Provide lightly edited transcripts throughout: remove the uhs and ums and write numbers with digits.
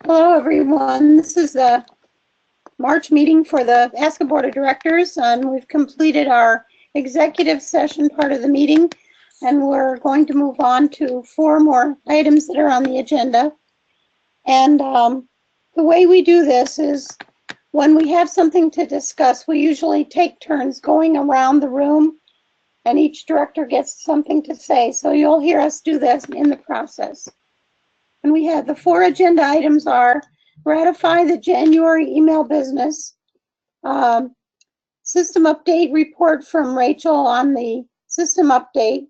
Hello, everyone. This is the March meeting for the ASCA Board of Directors, and we've completed our executive session part of the meeting, and we're going to move on to 4 more items that are on the agenda. And the way we do this is when we have something to discuss, we usually take turns going around the room, and each director gets something to say. So you'll hear us do this in the process. And we have the 4 agenda items are ratify the January email business, system update report from Rachel on the system update,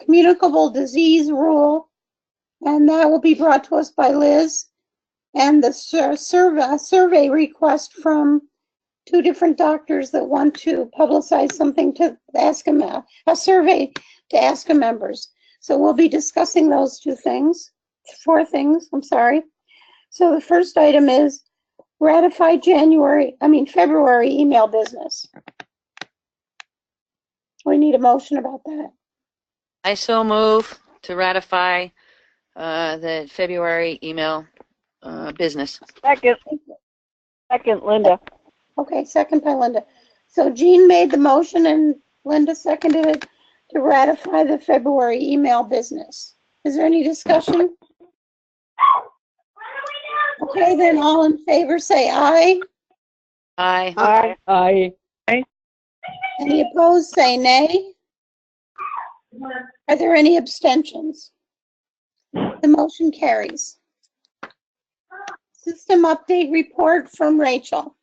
communicable disease rule, and that will be brought to us by Liz, and the survey request from 2 different doctors that want to publicize something to ASCA, a survey to ASCA members. So we'll be discussing those 4 things, I'm sorry. So the first item is ratify February email business. We need a motion about that. I so move to ratify the February email business. Second, Linda. Okay, second by Linda. So Jean made the motion and Linda seconded it to ratify the February email business. Is there any discussion? Okay, then all in favor say aye. Aye. Aye. Aye. Any opposed say nay. Are there any abstentions? The motion carries. System update report from Rachel.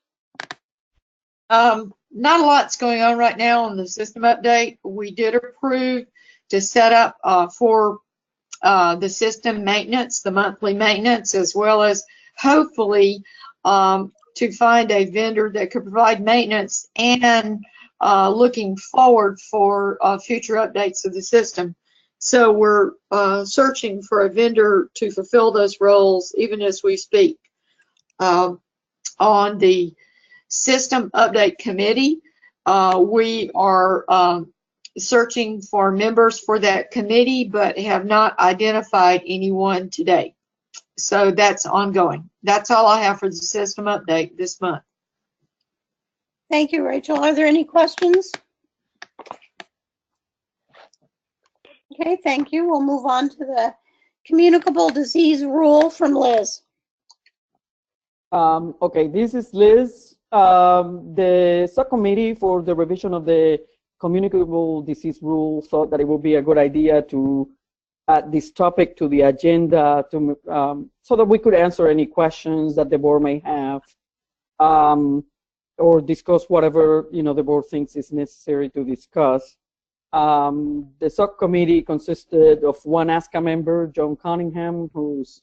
Not a lot's going on right now on the system update. We did approve to set up for the system maintenance, the monthly maintenance, as well as hopefully to find a vendor that could provide maintenance and looking forward for future updates of the system. So we're searching for a vendor to fulfill those roles even as we speak. On the system update committee, we are searching for members for that committee, but have not identified anyone today. So that's ongoing. That's all I have for the system update this month. Thank you, Rachel. Are there any questions? Okay, thank you. We'll move on to the communicable disease rule from Liz. Okay, this is Liz. The subcommittee for the revision of the communicable disease rule thought that it would be a good idea to add this topic to the agenda to, so that we could answer any questions that the board may have, or discuss whatever the board thinks is necessary to discuss. The subcommittee consisted of 1 ASCA member, John Cunningham, whose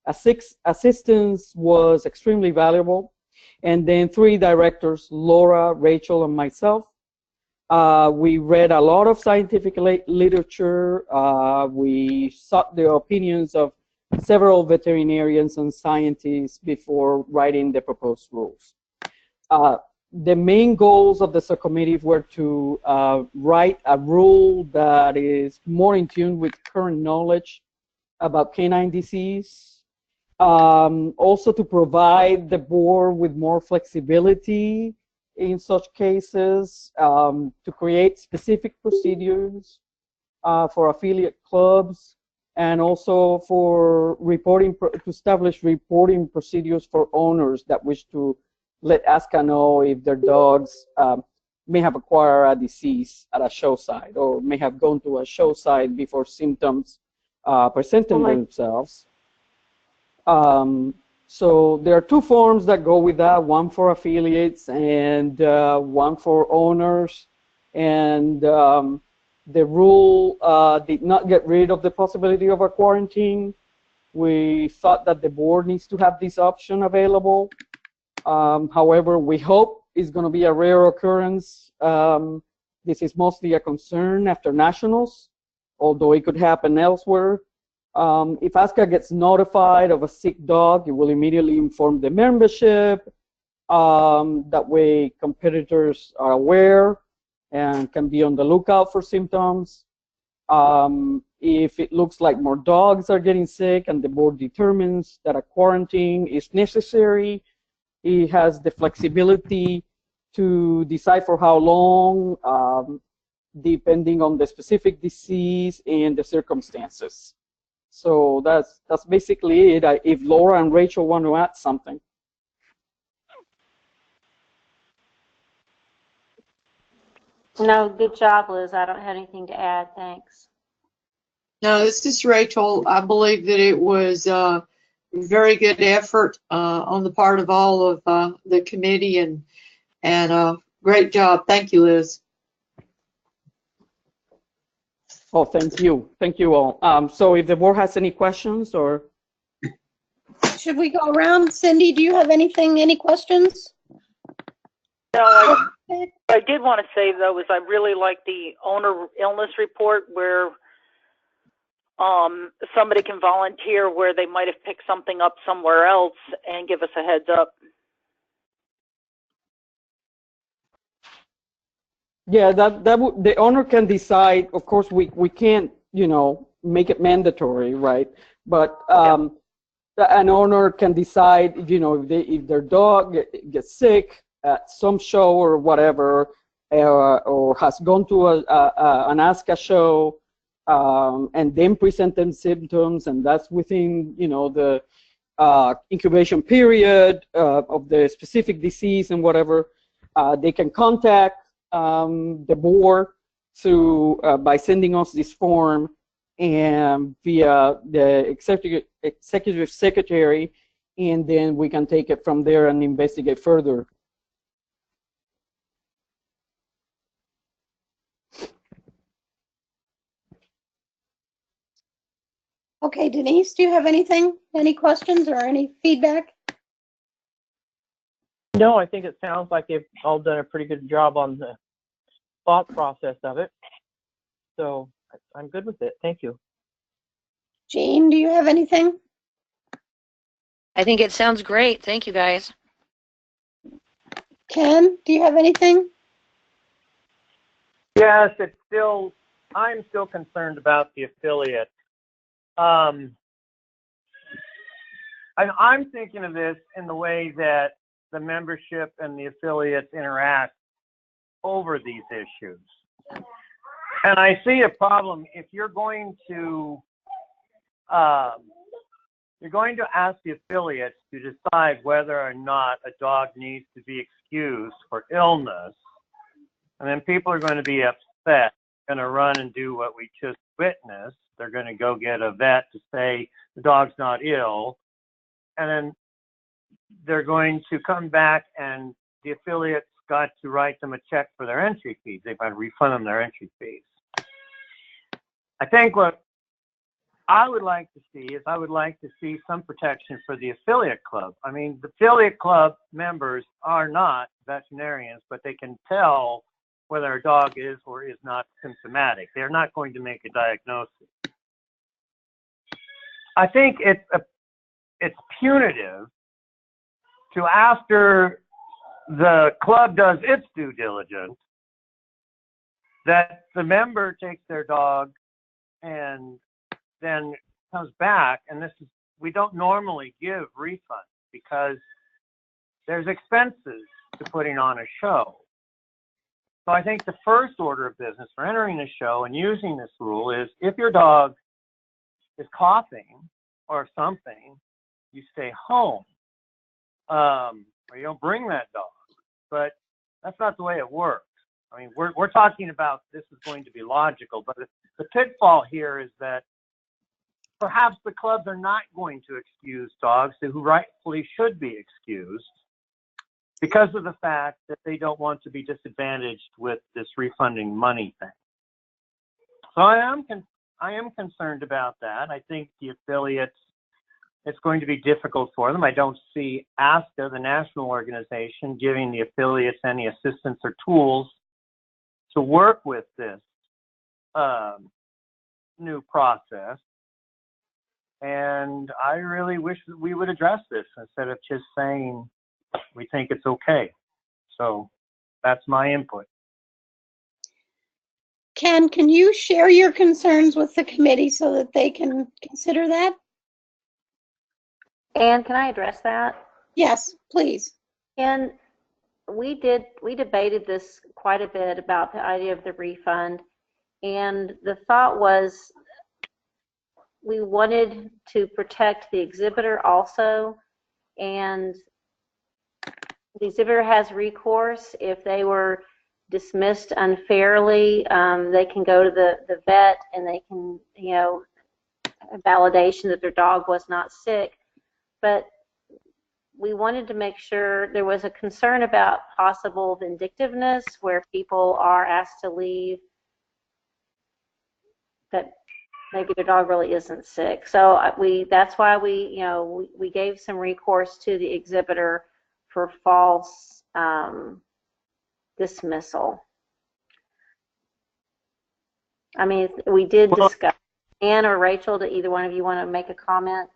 assistance was extremely valuable, and then 3 directors, Laura, Rachel, and myself. We read a lot of scientific literature. We sought the opinions of several veterinarians and scientists before writing the proposed rules. The main goals of the subcommittee were to write a rule that is more in tune with current knowledge about canine disease. Also to provide the board with more flexibility in such cases, to create specific procedures for affiliate clubs, and also for to establish reporting procedures for owners that wish to let ASCA know if their dogs may have acquired a disease at a show site, or may have gone to a show site before symptoms presented themselves. So there are 2 forms that go with that, 1 for affiliates and 1 for owners. And the rule did not get rid of the possibility of a quarantine. We thought that the board needs to have this option available. However, we hope it's going to be a rare occurrence. This is mostly a concern after nationals, although it could happen elsewhere. If ASCA gets notified of a sick dog, it will immediately inform the membership. That way competitors are aware and can be on the lookout for symptoms. If it looks like more dogs are getting sick and the board determines that a quarantine is necessary, it has the flexibility to decide for how long, depending on the specific disease and the circumstances. So that's basically it. If Laura and Rachel want to add something. No, good job, Liz. I don't have anything to add. Thanks. No, this is Rachel. I believe that it was a very good effort on the part of all of the committee, and great job. Thank you, Liz. Oh, thank you. Thank you all. So if the board has any questions or. Should we go around? Cindy, do you have anything, any questions? No, I did want to say, though, is I really like the owner illness report where somebody can volunteer where they might have picked something up somewhere else and give us a heads up. Yeah, the owner can decide. Of course, we can't, make it mandatory, right? But an owner can decide, if their dog gets sick at some show or whatever, or has gone to an ASCA show, and then present them symptoms, and that's within, the incubation period of the specific disease and whatever, they can contact the board by sending us this form and via the executive secretary, and then we can take it from there and investigate further. Okay, Denise, do you have anything, any questions or any feedback? No, I think it sounds like they've all done a pretty good job on the thought process of it. So I'm good with it. Thank you. Jane, do you have anything? I think it sounds great. Thank you, guys. Ken, do you have anything? Yes, I'm still concerned about the affiliate. I'm thinking of this in the way that the membership and the affiliates interact over these issues. And I see a problem if you're going to ask the affiliates to decide whether or not a dog needs to be excused for illness, and then people are going to be upset, going to run and do what we just witnessed. They're going to go get a vet to say the dog's not ill, and then they're going to come back and the affiliates got to write them a check for their entry fees. They've got to refund them their entry fees. I think what I would like to see is some protection for the affiliate club. I mean, the affiliate club members are not veterinarians, but they can tell whether a dog is or is not symptomatic. They're not going to make a diagnosis. I think it's punitive to, after the club does its due diligence, that the member takes their dog and then comes back, and we don't normally give refunds because there's expenses to putting on a show. So I think the first order of business for entering a show and using this rule is if your dog is coughing or something, you stay home, or you don't bring that dog. But that's not the way it works. I mean, we're talking about this is going to be logical, but the pitfall here is that perhaps the clubs are not going to excuse dogs who rightfully should be excused because of the fact that they don't want to be disadvantaged with this refunding money thing. So I am concerned about that. I think the affiliates, it's going to be difficult for them. I don't see ASCA, the national organization, giving the affiliates any assistance or tools to work with this new process. And I really wish that we would address this instead of just saying we think it's okay. So that's my input. Ken, can you share your concerns with the committee so that they can consider that? Anne, can I address that? Yes, please. And we debated this quite a bit about the idea of the refund. And the thought was we wanted to protect the exhibitor also. And the exhibitor has recourse if they were dismissed unfairly. They can go to the vet and they can, a validation that their dog was not sick. But we wanted to make sure there was a concern about possible vindictiveness where people are asked to leave that maybe their dog really isn't sick. So that's why we gave some recourse to the exhibitor for false dismissal. I mean, we did discuss. Anne or Rachel, do either one of you want to make a comment?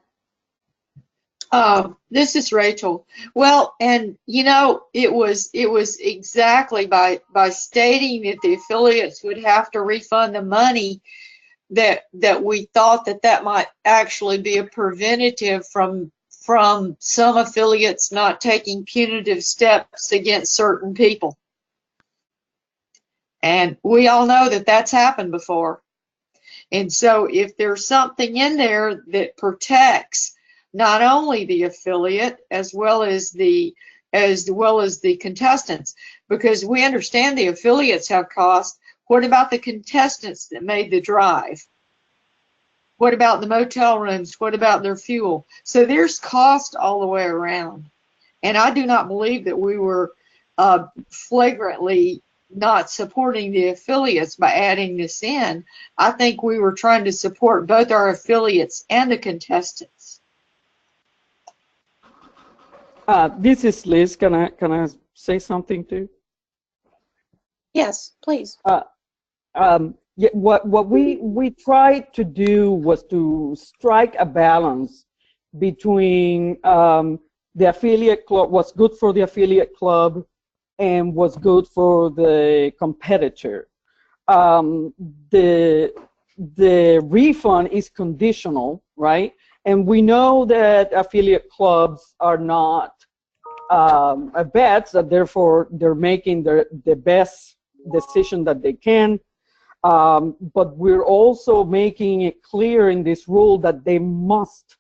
This is Rachel. Well, and it was exactly by stating that the affiliates would have to refund the money that we thought that might actually be a preventative from some affiliates not taking punitive steps against certain people. And we all know that that's happened before. And so if there's something in there that protects not only the affiliate as well as the contestants, because we understand the affiliates have costs. What about the contestants that made the drive? What about the motel rooms? What about their fuel? So there's cost all the way around. And I do not believe that we were flagrantly not supporting the affiliates by adding this in. I think we were trying to support both our affiliates and the contestants. This is Liz. Can I say something too? Yes, please. Yeah, what we tried to do was to strike a balance between the affiliate club, what's good for the affiliate club, and what's good for the competitor. The refund is conditional, right? And we know that affiliate clubs are not vets, that therefore they're making the best decision that they can. But we're also making it clear in this rule that they must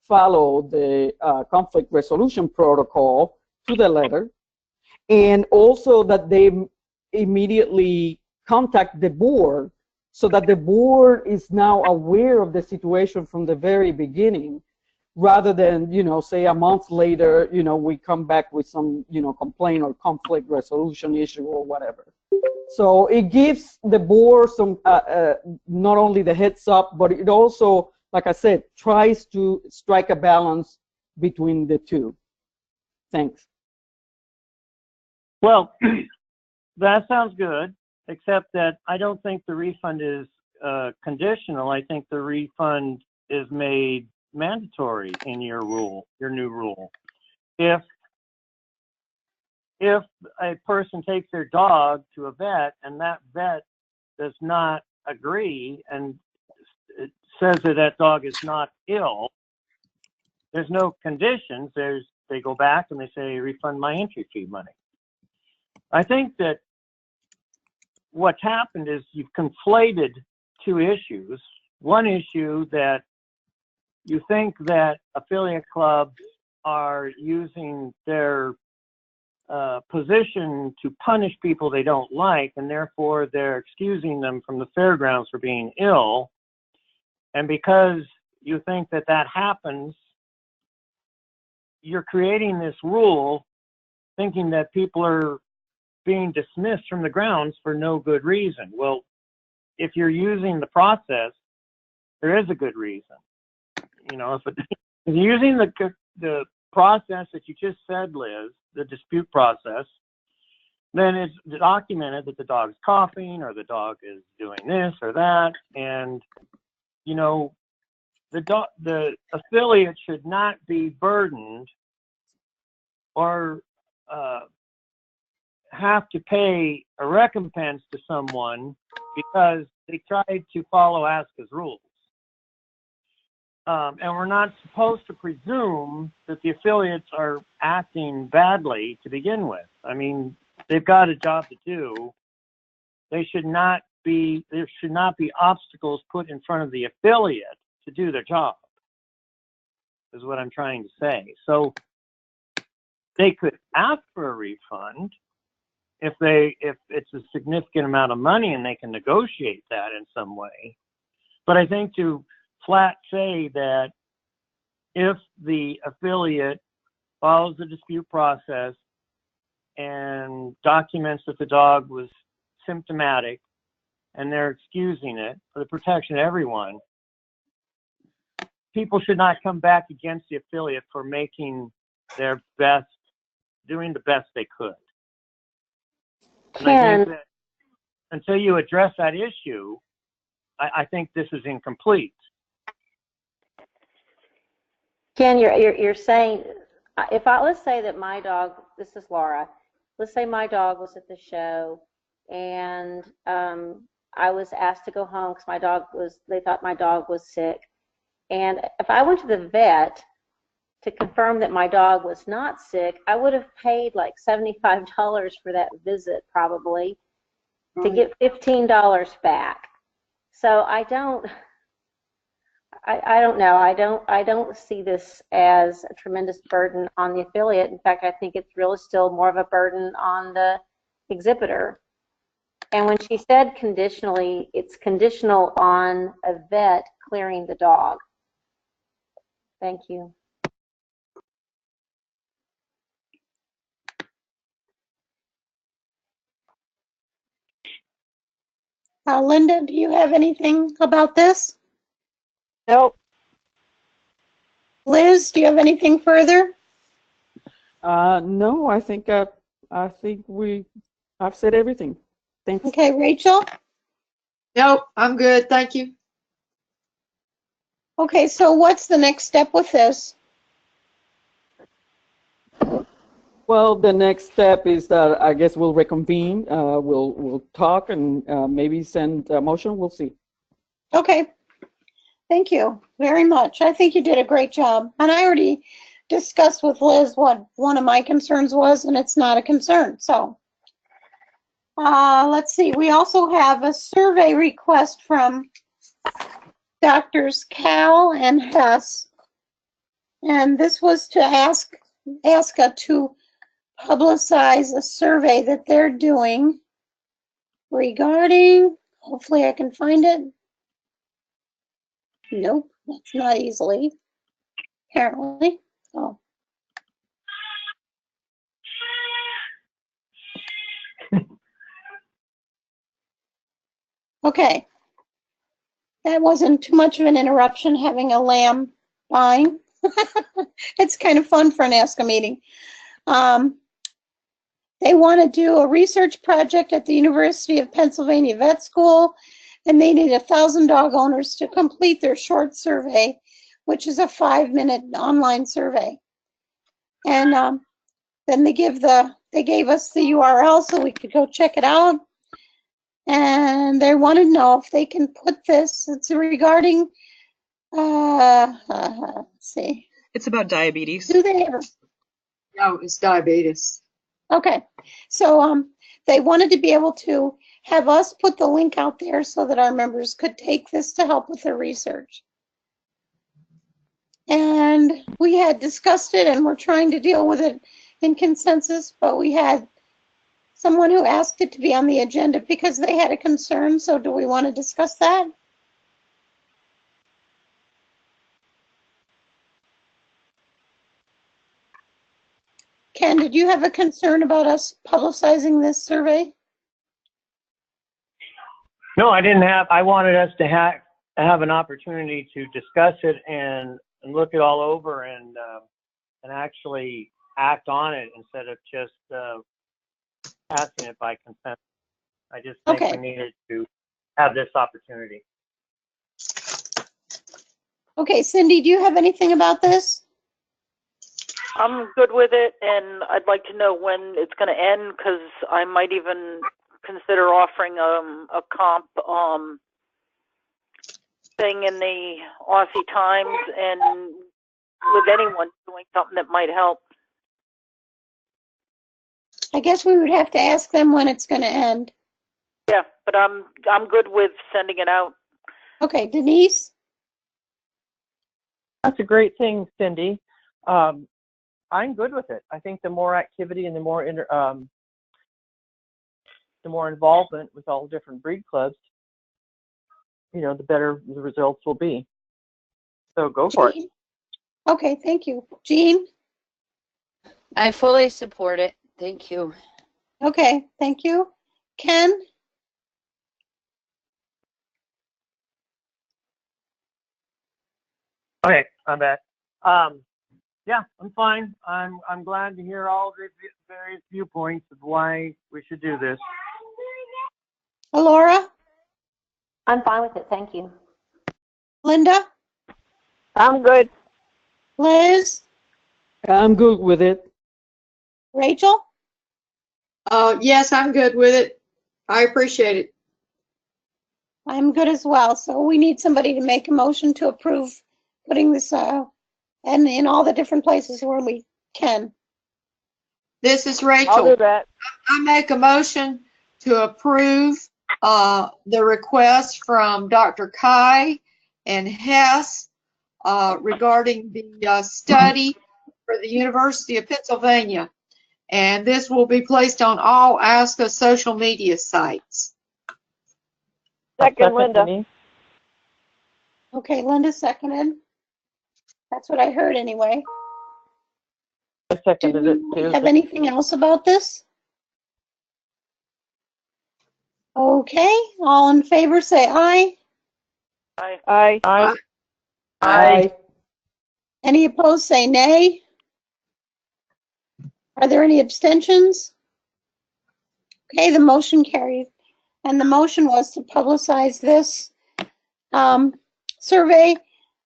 follow the conflict resolution protocol to the letter, and also that they immediately contact the board so that the board is now aware of the situation from the very beginning, rather than, say a month later, we come back with some, complaint or conflict resolution issue or whatever. So it gives the board some, not only the heads up, but it also, like I said, tries to strike a balance between the two. Thanks. Well, that sounds good, except that I don't think the refund is conditional. I think the refund is made mandatory in your new rule. If a person takes their dog to a vet and that vet does not agree and it says that dog is not ill, there's no conditions. They go back and they say, refund my entry fee money. I think that what's happened is you've conflated two issues. One issue that you think that affiliate clubs are using their position to punish people they don't like, and therefore they're excusing them from the fairgrounds for being ill. And because you think that happens, you're creating this rule thinking that people are being dismissed from the grounds for no good reason. Well, if you're using the process, there is a good reason. If you're using the process that you just said, Liz, the dispute process, then it's documented that the dog's coughing or the dog is doing this or that, and the affiliate should not be burdened or have to pay a recompense to someone because they tried to follow ASCA's rules. And we're not supposed to presume that the affiliates are acting badly to begin with. I mean, they've got a job to do. There should not be obstacles put in front of the affiliate to do their job, is what I'm trying to say. So they could ask for a refund if it's a significant amount of money and they can negotiate that in some way. But I think to flat say that if the affiliate follows the dispute process and documents that the dog was symptomatic and they're excusing it for the protection of everyone, people should not come back against the affiliate for making their best, doing the best they could. And I think that until you address that issue, I think this is incomplete. Ken, you're saying, let's say that my dog, this is Laura, let's say my dog was at the show and I was asked to go home because they thought my dog was sick. And if I went to the vet to confirm that my dog was not sick, I would have paid like $75 for that visit probably to get $15 back. So I don't know. I don't see this as a tremendous burden on the affiliate. In fact, I think it's really still more of a burden on the exhibitor. And when she said conditionally, it's conditional on a vet clearing the dog. Thank you. Linda, do you have anything about this? Nope. Liz, do you have anything further? No, I think I've said everything. Thanks. Okay, Rachel? Nope, I'm good. Thank you. Okay, so what's the next step with this? Well, the next step is that I guess we'll reconvene. We'll talk and maybe send a motion. We'll see. Okay. Thank you very much. I think you did a great job. And I already discussed with Liz what one of my concerns was, and it's not a concern. So let's see. We also have a survey request from Doctors Cal and Hess. And this was to ask ASCA to publicize a survey that they're doing regarding, hopefully I can find it. Nope, that's not easily, apparently. Oh. Okay. That wasn't too much of an interruption, having a lamb dying. It's kind of fun for an ASCA meeting. They want to do a research project at the University of Pennsylvania Vet School, and they need 1,000 dog owners to complete their short survey, which is a 5-minute online survey. And then they gave us the URL so we could go check it out. And they want to know if they can put this. It's regarding. Let's see. It's about diabetes. Do they ever? No, it's diabetes. Okay, so they wanted to be able to have us put the link out there so that our members could take this to help with their research. And we had discussed it and we're trying to deal with it in consensus, but we had someone who asked it to be on the agenda because they had a concern. So do we want to discuss that? Ken, did you have a concern about us publicizing this survey? No, I didn't have. I wanted us to have an opportunity to discuss it and look it all over and actually act on it instead of just passing it by consent. I just think we needed to have this opportunity. Okay, Cindy, do you have anything about this? I'm good with it, and I'd like to know when it's going to end because I might even consider offering a comp thing in the Aussie Times, and with anyone doing something that might help. I guess we would have to ask them when it's going to end. Yeah, but I'm good with sending it out. Okay, Denise? That's a great thing, Cindy. I'm good with it. I think the more activity and the more involvement with all the different breed clubs, the better the results will be. So go for it. Okay, thank you. Jean? I fully support it. Thank you. Okay, thank you. Ken? Okay, I'm back. Yeah, I'm fine. I'm glad to hear all the various viewpoints of why we should do this. Laura? I'm fine with it, thank you. Linda? I'm good. Liz? I'm good with it. Rachel? Yes, I'm good with it. I appreciate it. I'm good as well. So we need somebody to make a motion to approve putting this and in all the different places where we can. This is I'll Rachel. do that. I make a motion to approve the request from Dr. Kai and Hess regarding the study for the University of Pennsylvania. And this will be placed on all ASCA social media sites. Second, Linda. Denise. Okay, Linda seconded. That's what I heard anyway. I seconded it Do we too. have anything else about this? Okay, all in favor say aye. Aye. Aye. Aye. Any opposed say nay. Are there any abstentions? Okay, the motion carried. And the motion was to publicize this survey,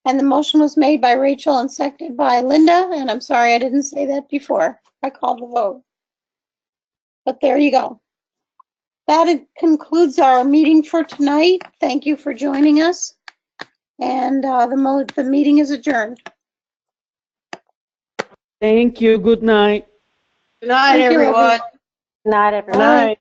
and the motion was made by Rachel and seconded by Linda, and I'm sorry I didn't say that before. I called the vote. But there you go. That concludes our meeting for tonight. Thank you for joining us. And the meeting is adjourned. Thank you. Good night. Good night, Thank you, everyone. Good night, everyone. Good night.